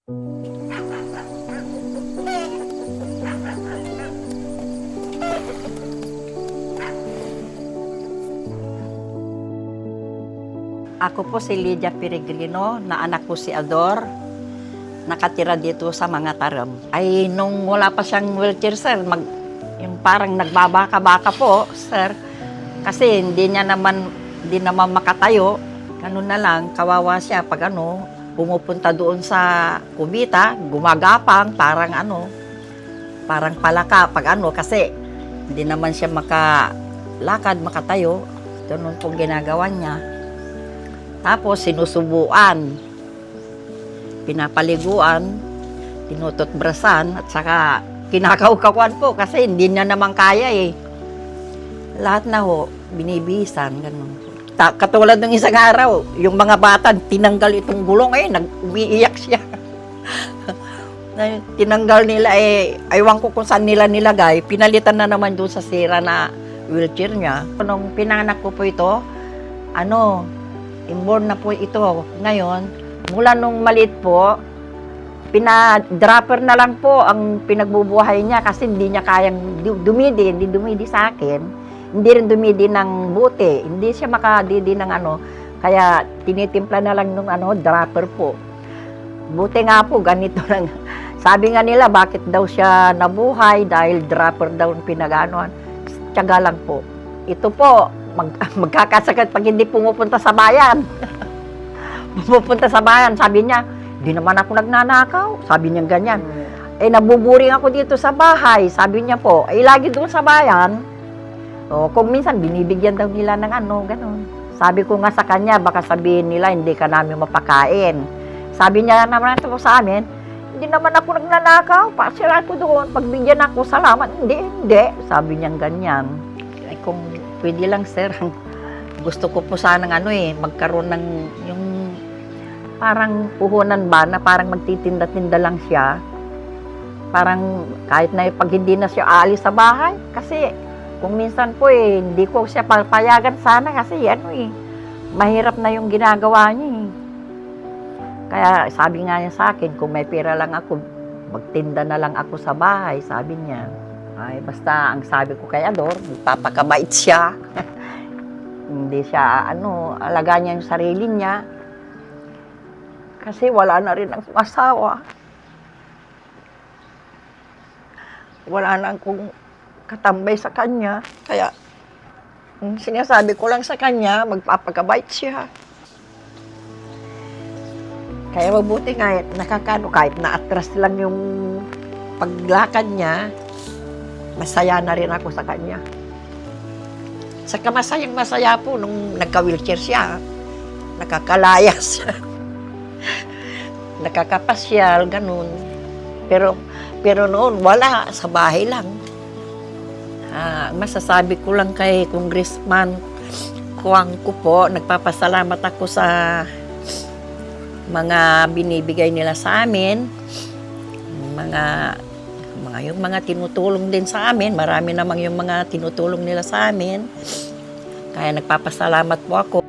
Ako po si Lydia Peregrino, na anak ko si Ador, nakatira dito sa mga taram. Ay, nung wala pa siyang wheelchair, sir, yung parang nagbabaka-baka po, sir. Kasi hindi naman makatayo. Ganun na lang, kawawa siya pag pumupunta doon sa kubita, gumagapang, parang palaka pag kasi hindi naman siya makalakad, makatayo. Ganun po ginagawa niya. Tapos sinusubuan, pinapaliguan, tinututbrasan, at saka kinakaukawan po kasi hindi niya naman kaya eh. Lahat na ho, binibihisan, ganun. Katulad ng isang araw, yung mga bata, tinanggal itong gulong umiiyak siya. Tinanggal nila aywan ko kung saan nila nilagay, pinalitan na naman doon sa sira na wheelchair niya. Nung pinanganak ko po ito, inborn na po ito ngayon. Mula nung maliit po, pinadropper na lang po ang pinagbubuhay niya kasi hindi niya kayang hindi dumidi sa akin. Hindi rin dumidi ng buti. Hindi siya makadidi ng kaya tinitimpla na lang nung dropper po. Buti nga po, ganito lang. Sabi nga nila, bakit daw siya nabuhay dahil dropper daw pinaganoan. Tiyaga lang po. Ito po, magkakasakit pag hindi pumupunta sa bayan. Pumupunta sa bayan, sabi niya, di naman ako nagnanakaw. Sabi niya ganyan. Nabuburing ako dito sa bahay. Sabi niya po, lagi doon sa bayan. Kung minsan, binibigyan daw nila ng ganun. Sabi ko nga sa kanya, baka sabihin nila, hindi ka namin mapakain. Sabi niya naman ito sa amin, hindi naman ako nagnanakaw. Pasira ko doon, pagbigyan ako, salamat. Hindi. Sabi niya ganyan. Kung pwede lang, sir, gusto ko po sanang magkaroon ng yung parang puhunan ba na parang magtitinda-tinda lang siya. Parang kahit na pag hindi na siya aalis sa bahay. Kasi kung minsan po hindi ko siya papayagan sana kasi mahirap na yung ginagawa niya. Kaya sabi nga niya sa akin, kung may pera lang ako, magtinda na lang ako sa bahay, sabi niya. Basta ang sabi ko kay Ador, magpapakabait siya. Hindi siya, alagaan niya yung sarili niya. Kasi wala na rin ang asawa. Wala na akong katambay sa kanya. Kaya, sinasabi ko lang sa kanya, magpapakabait siya. Kaya mabuti kahit kahit na-atras lang yung paglakad niya, masaya na rin ako sa kanya. Saka masaya po nung nagka-wheelchair siya. Nakakalayas siya. Nakakapasyal, ganun. Pero noon, wala. Sa bahay lang. Masasabi ko lang kay Congressman Kuang ko po, nagpapasalamat ako sa mga binibigay nila sa amin. Yung mga tinutulong din sa amin, marami namang yung mga tinutulong nila sa amin. Kaya nagpapasalamat po ako.